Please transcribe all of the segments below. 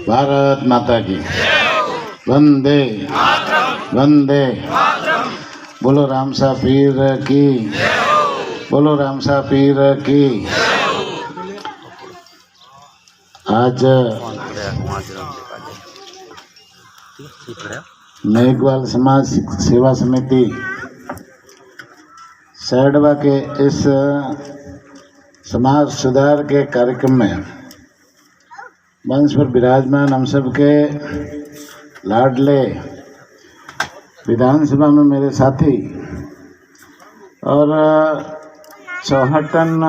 भारत माता की वंदे वंदे। बोलो रामसा पीर की, बोलो रामसा पीर की। आज मेघवाल समाज सेवा समिति सैडवा के इस समाज सुधार के कार्यक्रम में मंच पर विराजमान हम सब के लाडले विधानसभा में मेरे साथी और चौहटन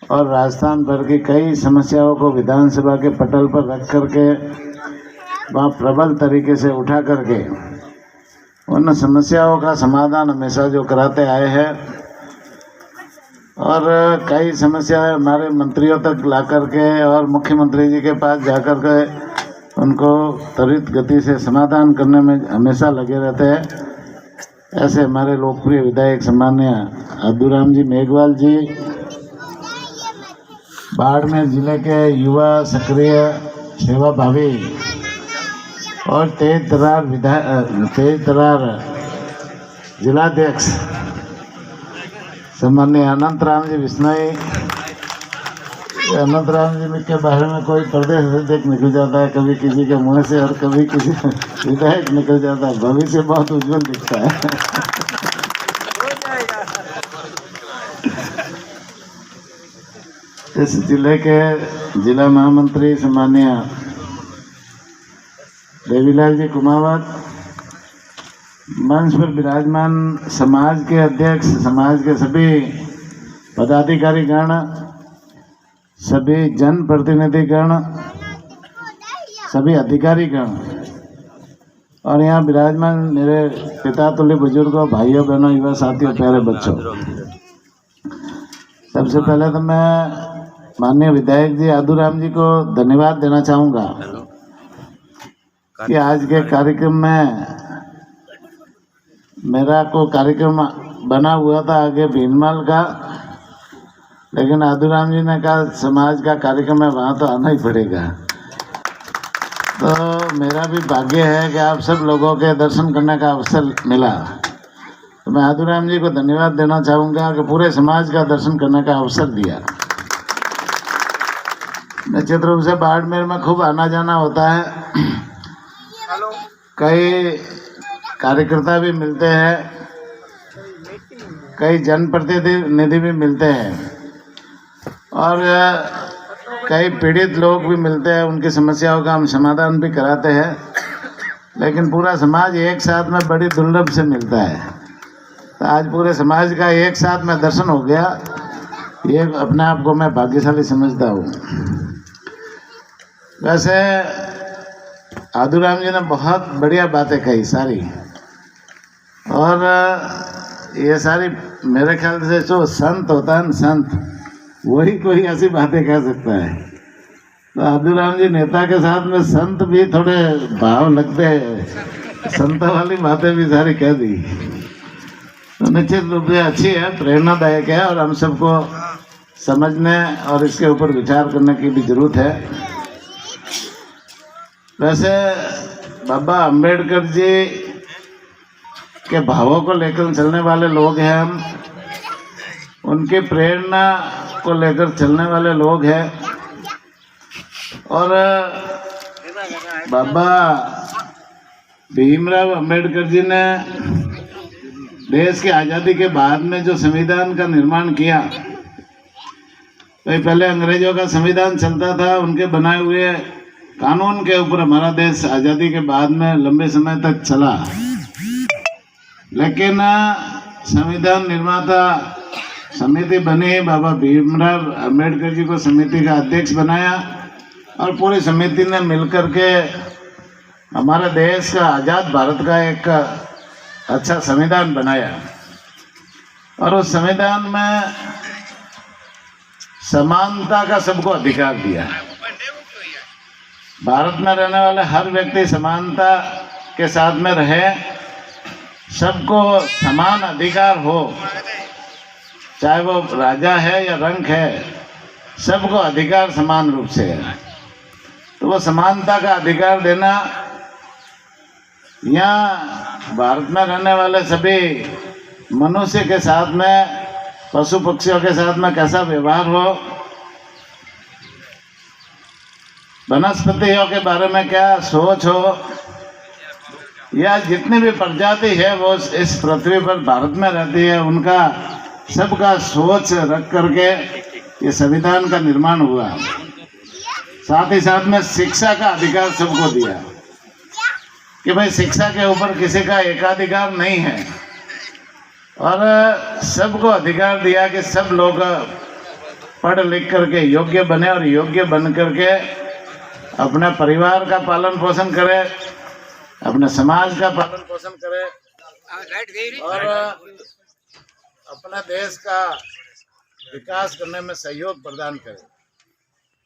और राजस्थान भर की कई समस्याओं को विधानसभा के पटल पर रख करके वहाँ प्रबल तरीके से उठा करके उन समस्याओं का समाधान हमेशा जो कराते आए हैं और कई समस्याएं हमारे मंत्रियों तक ला करके और मुख्यमंत्री जी के पास जा कर के उनको त्वरित गति से समाधान करने में हमेशा लगे रहते हैं। ऐसे हमारे लोकप्रिय विधायक सम्मान्य अब्दुराम जी मेघवाल जी बाड़मेर जिले के युवा सक्रिय सेवाभावी और तेज तरार जिलाध्यक्ष सम्मान्य अनंतराम जी बिश्नोई। अनंतराम जी के बारे में कोई प्रदेश अध्यक्ष निकल जाता है, कभी किसी के मुंह से और कभी किसी विधायक निकल जाता है। भविष्य बहुत उज्जवल दिखता है। इस जिले के जिला महामंत्री सम्मान्य देवीलाल जी कुमावत, मंच पर विराजमान समाज के अध्यक्ष, समाज के सभी पदाधिकारीगण, सभी जनप्रतिनिधिगण, सभी अधिकारीगण और यहाँ विराजमान मेरे पिता तुल्य बुजुर्गों, भाइयों बहनों, युवा साथियों, प्यारे बच्चों। सबसे पहले तो मैं माननीय विधायक जी आदूराम जी को धन्यवाद देना चाहूँगा कि आज के कार्यक्रम में मेरा को कार्यक्रम बना हुआ था आगे भीनमाल का, लेकिन आदूराम जी ने कहा समाज का कार्यक्रम है, वहाँ तो आना ही पड़ेगा। तो मेरा भी भाग्य है कि आप सब लोगों के दर्शन करने का अवसर मिला। तो मैं आदूराम जी को धन्यवाद देना चाहूँगा कि पूरे समाज का दर्शन करने का अवसर दिया। निश्चित रूप से बाड़मेर में खूब आना जाना होता है, कई कार्यकर्ता भी मिलते हैं, कई जनप्रतिनिधि भी मिलते हैं और कई पीड़ित लोग भी मिलते हैं, उनकी समस्याओं का हम समाधान भी कराते हैं। लेकिन पूरा समाज एक साथ में बड़ी दुर्लभ से मिलता है। तो आज पूरे समाज का एक साथ में दर्शन हो गया, ये अपने आप को मैं भाग्यशाली समझता हूँ। वैसे आदूराम जी ने बहुत बढ़िया बातें कही सारी, और ये सारी मेरे ख्याल से जो संत होता है ना, संत, वही कोई ऐसी बातें कह सकता है। तो आदूराम जी नेता के साथ में संत भी थोड़े भाव लगते हैं, संत वाली बातें भी सारी कह दी। तो निश्चित रूप से अच्छी है, प्रेरणादायक है और हम सबको समझने और इसके ऊपर विचार करने की भी जरूरत है। वैसे बाबा अम्बेडकर जी के भावों को लेकर चलने वाले लोग हैं हम, उनकी प्रेरणा को लेकर चलने वाले लोग हैं। और बाबा भीमराव अम्बेडकर जी ने देश की आज़ादी के बाद में जो संविधान का निर्माण किया, तो पहले अंग्रेजों का संविधान चलता था, उनके बनाए हुए कानून के ऊपर हमारा देश आज़ादी के बाद में लंबे समय तक चला। लेकिन संविधान निर्माता समिति बनी, बाबा भीमराव अम्बेडकर जी को समिति का अध्यक्ष बनाया और पूरी समिति ने मिलकर के हमारे देश का आज़ाद भारत का एक अच्छा संविधान बनाया। और उस संविधान में समानता का सबको अधिकार दिया। भारत में रहने वाले हर व्यक्ति समानता के साथ में रहे, सबको समान अधिकार हो, चाहे वो राजा है या रंक है, सबको अधिकार समान रूप से है। तो वो समानता का अधिकार देना, यहाँ भारत में रहने वाले सभी मनुष्य के साथ में, पशु पक्षियों के साथ में कैसा व्यवहार हो, वनस्पतियों के बारे में क्या सोच हो, या जितनी भी प्रजाति है वो इस पृथ्वी पर भारत में रहती है, उनका सबका सोच रख करके ये संविधान का निर्माण हुआ। साथ ही साथ में शिक्षा का अधिकार सबको दिया कि भाई शिक्षा के ऊपर किसी का एकाधिकार नहीं है, और सबको अधिकार दिया कि सब लोग पढ़ लिख करके योग्य बने और योग्य बन करके अपने परिवार का पालन पोषण करे, अपने समाज का पालन पोषण करे और अपने देश का विकास करने में सहयोग प्रदान करे।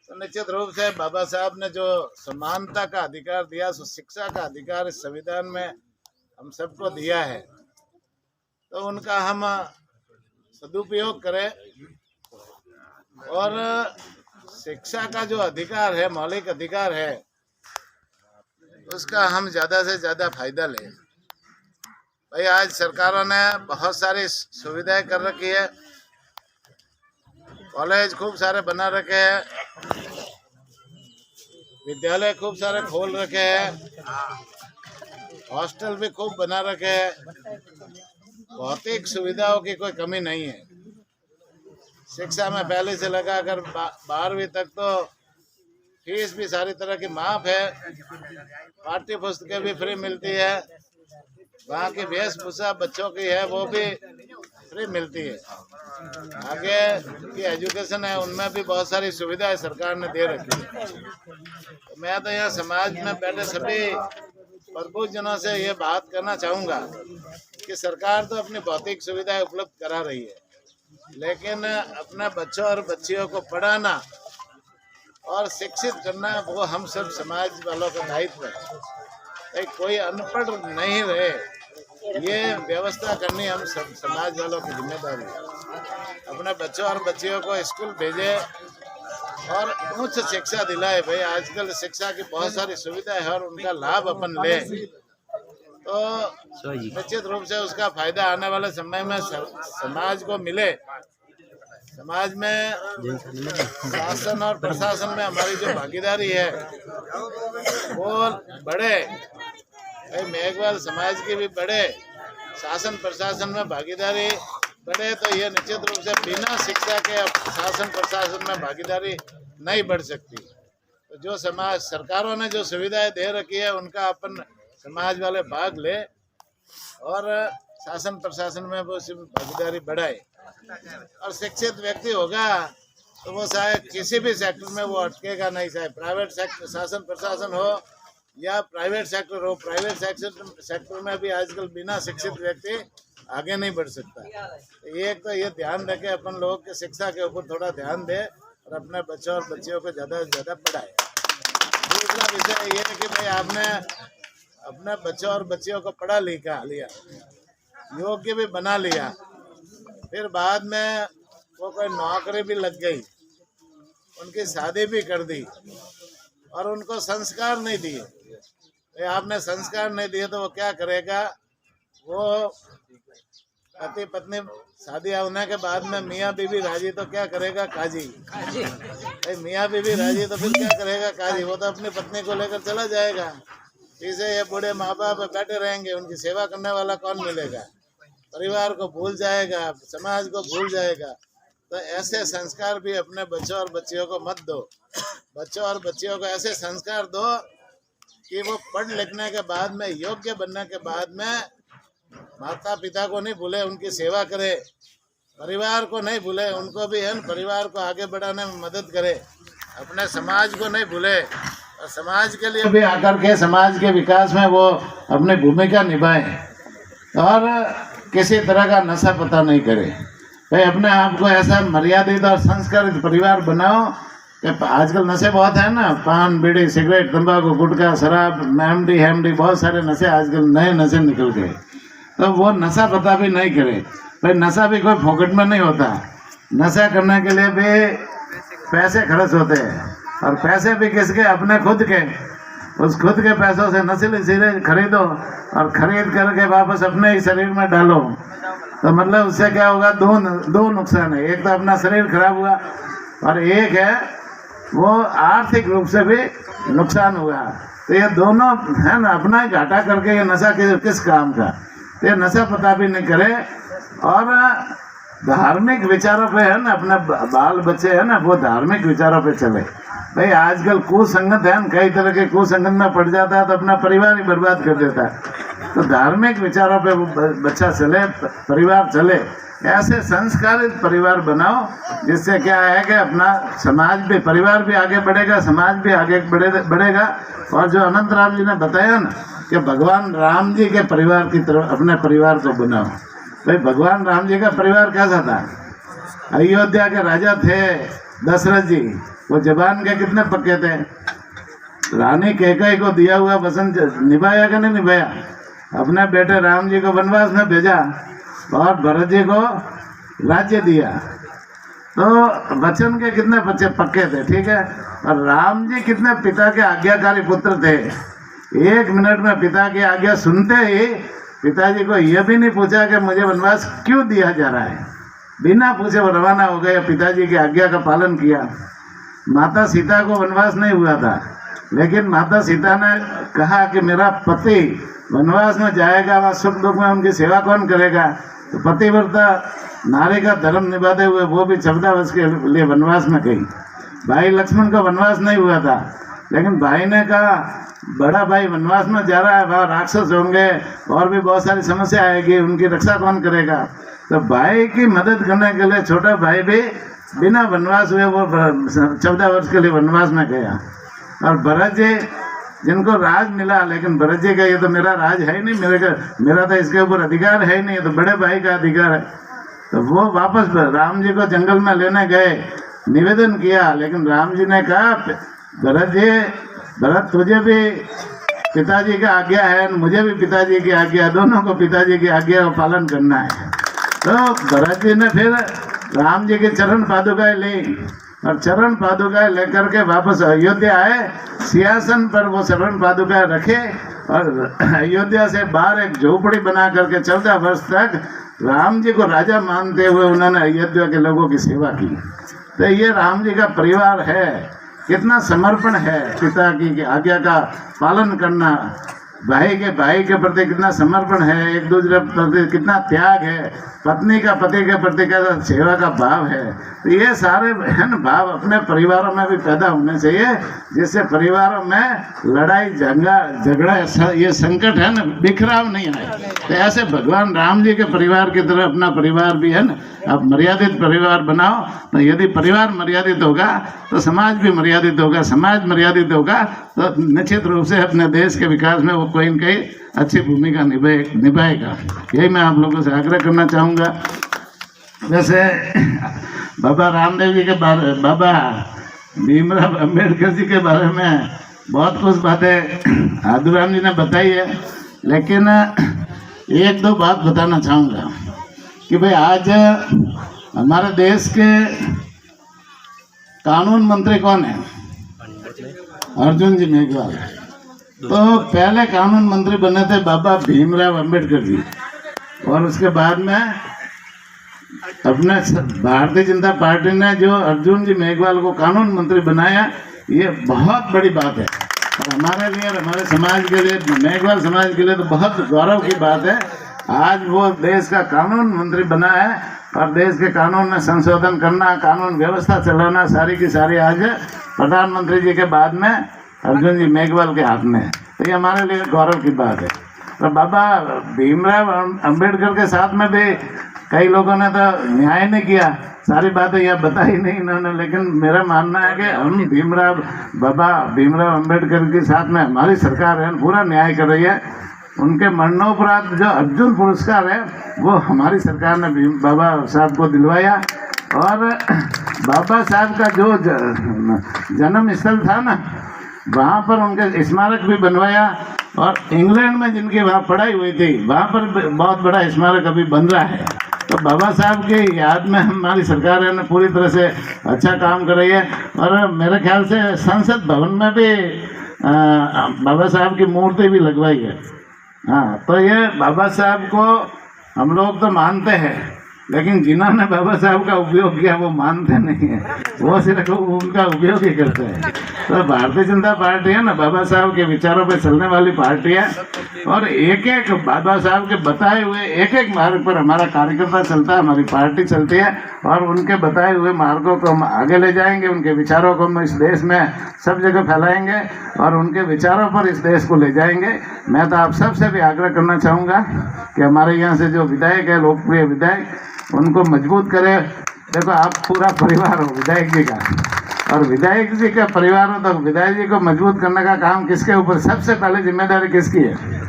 तो निश्चित रूप से बाबा साहब ने जो समानता का अधिकार दिया, सो शिक्षा का अधिकार इस संविधान में हम सबको दिया है, तो उनका हम सदुपयोग करें और शिक्षा का जो अधिकार है, मौलिक अधिकार है, उसका हम ज़्यादा से ज़्यादा फायदा लें। भाई आज सरकारों ने बहुत सारी सुविधाएं कर रखी है, कॉलेज खूब सारे बना रखे हैं, विद्यालय खूब सारे खोल रखे हैं, हॉस्टल भी खूब बना रखे हैं, भौतिक सुविधाओं की कोई कमी नहीं है। शिक्षा में पहले से लगाकर 12वीं तक तो फीस भी सारी तरह की माफ है, पाठ्य पुस्तकें भी फ्री मिलती है, वहाँ की वेशभूषा बच्चों की है वो भी फ्री मिलती है। आगे की एजुकेशन है उनमें भी बहुत सारी सुविधाएं सरकार ने दे रखी है। तो मैं तो यहाँ समाज में बैठे सभी प्रबुद्धजनों से ये बात करना चाहूँगा कि सरकार तो अपनी भौतिक सुविधाएं उपलब्ध करा रही है, लेकिन अपने बच्चों और बच्चियों को पढ़ाना और शिक्षित करना वो हम सब समाज वालों का दायित्व है। कोई अनपढ़ नहीं रहे, ये व्यवस्था करनी हम सब समाज वालों की जिम्मेदारी है। अपने बच्चों और बच्चियों को स्कूल भेजे और उच्च शिक्षा दिलाए। भाई आजकल शिक्षा की बहुत सारी सुविधाएं है और उनका लाभ अपन ले, तो निश्चित रूप से उसका फायदा आने वाले समय में समाज को मिले। समाज में शासन और प्रशासन में हमारी जो भागीदारी है वो बढ़े, मेघवाल समाज की भी बढ़े, शासन प्रशासन में भागीदारी बढ़े, तो ये निश्चित रूप से बिना शिक्षा के शासन प्रशासन में भागीदारी नहीं बढ़ सकती। तो जो समाज सरकारों ने जो सुविधाएं दे रखी है उनका अपन समाज वाले भाग ले और शासन प्रशासन में वो भागीदारी बढ़ाए। और शिक्षित व्यक्ति होगा तो वो शायद किसी भी सेक्टर में वो अटकेगा नहीं, चाहे प्राइवेट सेक्टर शासन प्रशासन हो या प्राइवेट सेक्टर हो। प्राइवेट सेक्टर में भी आजकल बिना शिक्षित व्यक्ति आगे नहीं बढ़ सकता। एक तो ये ध्यान रखे अपन लोग के शिक्षा के ऊपर थोड़ा ध्यान दे और अपने बच्चों और बच्चियों को ज़्यादा से ज़्यादा पढ़ाए। दूसरा विषय ये है कि भाई आपने अपने बच्चों और बच्चियों को पढ़ा लिखा लिया, योग्य भी बना लिया, फिर बाद में वो कोई नौकरी भी लग गई, उनकी शादी भी कर दी और उनको संस्कार नहीं दिए। आपने संस्कार नहीं दिए तो वो क्या करेगा? वो पति पत्नी शादी होने के बाद में मियाँ बीवी राजी तो क्या करेगा? काजी। मियाँ बीवी राजी तो फिर क्या करेगा? काजी। वो तो अपनी पत्नी को लेकर चला जाएगा, पीछे ये बूढ़े माँ बाप बैठे रहेंगे, उनकी सेवा करने वाला कौन मिलेगा? परिवार को भूल जाएगा, समाज को भूल जाएगा। तो ऐसे संस्कार भी अपने बच्चों और बच्चियों को मत दो। बच्चों और बच्चियों को ऐसे संस्कार दो कि वो पढ़ लिखने के बाद में, योग्य बनने के बाद में माता पिता को नहीं भूले, उनकी सेवा करे, परिवार को नहीं भूले, उनको भी है परिवार को आगे बढ़ाने में मदद करे, अपने समाज को नहीं भूले और समाज के लिए भी आकर के समाज के विकास में वो अपनी भूमिका निभाए और किसी तरह का नशा पता नहीं करे। भाई अपने आप को ऐसा मर्यादित और संस्कारित परिवार बनाओ कि आजकल नशे बहुत है ना, पान बीड़ी सिगरेट तंबाकू गुटखा शराब एमडी हेमडी बहुत सारे नशे आजकल नए नशे निकल गए, तो वो नशा पता भी नहीं करे। भाई नशा भी कोई फोकट में नहीं होता, नशा करने के लिए भी पैसे खर्च होते हैं। और पैसे भी किसके? अपने खुद के। उस खुद के पैसों से नस्ली चीजें खरीदो और खरीद करके वापस अपने ही शरीर में डालो, तो मतलब उससे क्या होगा? दो नुकसान है। एक तो अपना शरीर खराब हुआ और एक है वो आर्थिक रूप से भी नुकसान हुआ। तो ये दोनों है ना, अपना ही घाटा करके ये नशा किस काम का? तो ये नशा पता भी नहीं करे और धार्मिक विचारों पे है ना, अपने बाल बच्चे है ना वो धार्मिक विचारों पे चले। भाई आजकल कुसंगत है ना, कई तरह के कुसंगत में पड़ जाता है तो अपना परिवार ही बर्बाद कर देता है। तो धार्मिक विचारों पे वो बच्चा चले, परिवार चले, ऐसे संस्कारित परिवार बनाओ जिससे क्या है कि अपना समाज भी, परिवार भी आगे बढ़ेगा, समाज भी आगे बढ़ेगा। और जो अनंत राम जी ने बताया ना कि भगवान राम जी के परिवार की तरफ अपने परिवार को बनाओ। भाई भगवान राम जी का परिवार कैसा था? अयोध्या के राजा थे दशरथ जी, वो जबान के कितने पक्के थे। रानी कैकेयी को दिया हुआ वचन निभाया कि नहीं निभाया? अपने बेटे राम जी को वनवास में भेजा और भरत जी को राज्य दिया। तो वचन के कितने बच्चे पक्के थे, ठीक है। और राम जी कितने पिता के आज्ञाकारी पुत्र थे। 1 मिनट में पिता की आज्ञा सुनते ही पिताजी को यह भी नहीं पूछा कि मुझे वनवास क्यों दिया जा रहा है, बिना पूछे वो रवाना हो गए, पिताजी की आज्ञा का पालन किया। माता सीता को वनवास नहीं हुआ था, लेकिन माता सीता ने कहा कि मेरा पति वनवास में जाएगा, वहाँ सुख दुख में उनकी सेवा कौन करेगा। तो पतिव्रता नारी का धर्म निभाते हुए वो भी 14 वर्ष के लिए वनवास में गई। भाई लक्ष्मण का वनवास नहीं हुआ था, लेकिन भाई ने कहा बड़ा भाई वनवास में जा रहा है, वहाँ राक्षस होंगे और भी बहुत सारी समस्या आएगी, उनकी रक्षा कौन करेगा। तो भाई की मदद करने के लिए छोटा भाई भी बिना वनवास हुए वो 14 वर्ष के लिए वनवास में गया। और भरत जी जिनको राज मिला, लेकिन भरत जी का ये तो मेरा राज है ही नहीं, मेरा तो इसके ऊपर अधिकार है ही नहीं, ये तो बड़े भाई का अधिकार है। तो वो वापस राम जी को जंगल में लेने गए, निवेदन किया, लेकिन राम जी ने कहा भरत जी, भरत तुझे भी पिताजी की आज्ञा है, मुझे भी पिताजी की आज्ञा, दोनों को पिताजी की आज्ञा का पालन करना है। तो भरत जी ने फिर राम जी की चरण पादुकाएं ली और चरण पादुकाएं लेकर के वापस अयोध्या आए। सिंहासन पर वो चरण पादुकाएं रखे और अयोध्या से बाहर एक झोपड़ी बना करके 14 वर्ष तक राम जी को राजा मानते हुए उन्होंने अयोध्या के लोगों की सेवा की। तो ये राम जी का परिवार है, कितना समर्पण है, पिता की आज्ञा का पालन करना, भाई के प्रति कितना समर्पण है, एक दूसरे प्रति कितना त्याग है, पत्नी का पति के प्रति कैसा सेवा का भाव है। तो ये सारे है ना भाव अपने परिवारों में भी पैदा होने चाहिए, जिससे परिवारों में लड़ाई झगड़ा ये संकट है ना बिखराव नहीं आए। तो ऐसे भगवान राम जी के परिवार की तरह अपना परिवार भी है ना, आप मर्यादित परिवार बनाओ। तो यदि परिवार मर्यादित होगा तो समाज भी मर्यादित होगा, समाज मर्यादित होगा तो निश्चित रूप से अपने देश के विकास में वो कोई न कोई अच्छी भूमिका निभाएगा। यही मैं आप लोगों से आग्रह करना चाहूँगा। वैसे बाबा रामदेव जी के बारे, बाबा भीमराव अंबेडकर जी के बारे में बहुत कुछ बातें आदुराम जी ने बताई है, लेकिन 1-2 बात बताना चाहूँगा कि भाई आज हमारे देश के कानून मंत्री कौन है? अर्जुन जी मेघवाल। तो पहले कानून मंत्री बने थे बाबा भीमराव अंबेडकर जी, और उसके बाद में अपने भारतीय जनता पार्टी ने जो अर्जुन जी मेघवाल को कानून मंत्री बनाया, ये बहुत बड़ी बात है और हमारे लिए और हमारे समाज के लिए, मेघवाल समाज के लिए तो बहुत गौरव की बात है। आज वो देश का कानून मंत्री बना है और देश के कानून में संशोधन करना, कानून व्यवस्था चलाना सारी की सारी आज प्रधानमंत्री जी के बाद में अर्जुन जी मेघवाल के हाथ में है। तो ये हमारे लिए गौरव की बात है। तो बाबा भीमराव अंबेडकर के साथ में भी कई लोगों ने तो न्याय नहीं किया, सारी बातें यह बताई नहीं इन्होंने, लेकिन मेरा मानना है कि हम बाबा भीमराव अंबेडकर के साथ में हमारी सरकार है पूरा न्याय कर रही है। उनके मरणोपरांत जो अर्जुन पुरस्कार है वो हमारी सरकार ने बाबा साहब को दिलवाया। और बाबा साहब का जो जन्म स्थल था ना, वहाँ पर उनके स्मारक भी बनवाया और इंग्लैंड में जिनकी वहाँ पढ़ाई हुई थी वहाँ पर बहुत बड़ा स्मारक अभी बन रहा है। तो तो बाबा साहब की याद में हमारी सरकार है ना पूरी तरह से अच्छा काम कर रही है। और मेरे ख्याल से संसद भवन में भी बाबा साहब की मूर्ति भी लगवाई है। हाँ, तो ये बाबा साहब को हम लोग तो मानते हैं, लेकिन जिन्होंने बाबा साहब का उपयोग किया वो मानते नहीं है, वो सिर्फ उनका उपयोग ही करते हैं। तो भारतीय जनता पार्टी है ना, बाबा साहब के विचारों पे चलने वाली पार्टी है। और एक एक बाबा साहब के बताए हुए एक एक मार्ग पर हमारा कार्यकर्ता चलता है, हमारी पार्टी चलती है। और उनके बताए हुए मार्गों को हम आगे ले जाएंगे, उनके विचारों को हम इस देश में सब जगह फैलाएंगे और उनके विचारों पर इस देश को ले जाएंगे। मैं तो आप सबसे भी आग्रह करना चाहूँगा कि हमारे यहाँ से जो विधायक है, लोकप्रिय विधायक, उनको मजबूत करें। देखो, आप पूरा परिवार हो विधायक जी का, और विधायक जी का परिवार हो, तो विधायक जी को मजबूत करने का काम किसके ऊपर, सबसे पहले जिम्मेदारी किसकी है?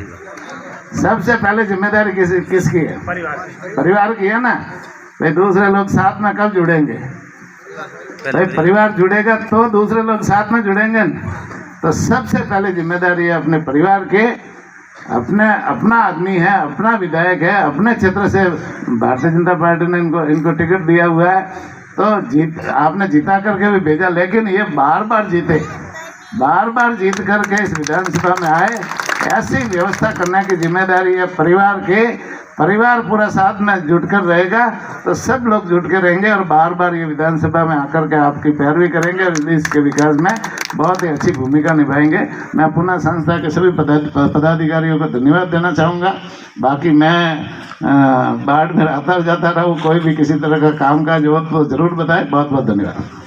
सबसे पहले जिम्मेदारी किसकी है? परिवार की है ना भाई। दूसरे लोग साथ में कब जुड़ेंगे भाई? परिवार जुड़ेगा तो दूसरे लोग साथ में जुड़ेंगे। तो सबसे पहले जिम्मेदारी है अपने परिवार के, अपना आदमी है, अपना विधायक है, अपने क्षेत्र से भारतीय जनता पार्टी ने इनको टिकट दिया हुआ है। तो आपने जिता करके भी भेजा, लेकिन ये बार बार जीत करके इस विधानसभा में आए। ऐसी व्यवस्था करने की जिम्मेदारी है परिवार के। परिवार पूरा साथ में जुटकर रहेगा तो सब लोग जुट के रहेंगे और बार बार ये विधानसभा में आकर के आपकी पैरवी करेंगे और देश के विकास में बहुत ही अच्छी भूमिका निभाएंगे। मैं पुनः संस्था के सभी पदाधिकारियों को धन्यवाद देना चाहूँगा। बाकी मैं बाढ़ में आता जाता रहूँ, कोई भी किसी तरह का काम काज हो तो ज़रूर बताएं। बहुत बहुत धन्यवाद।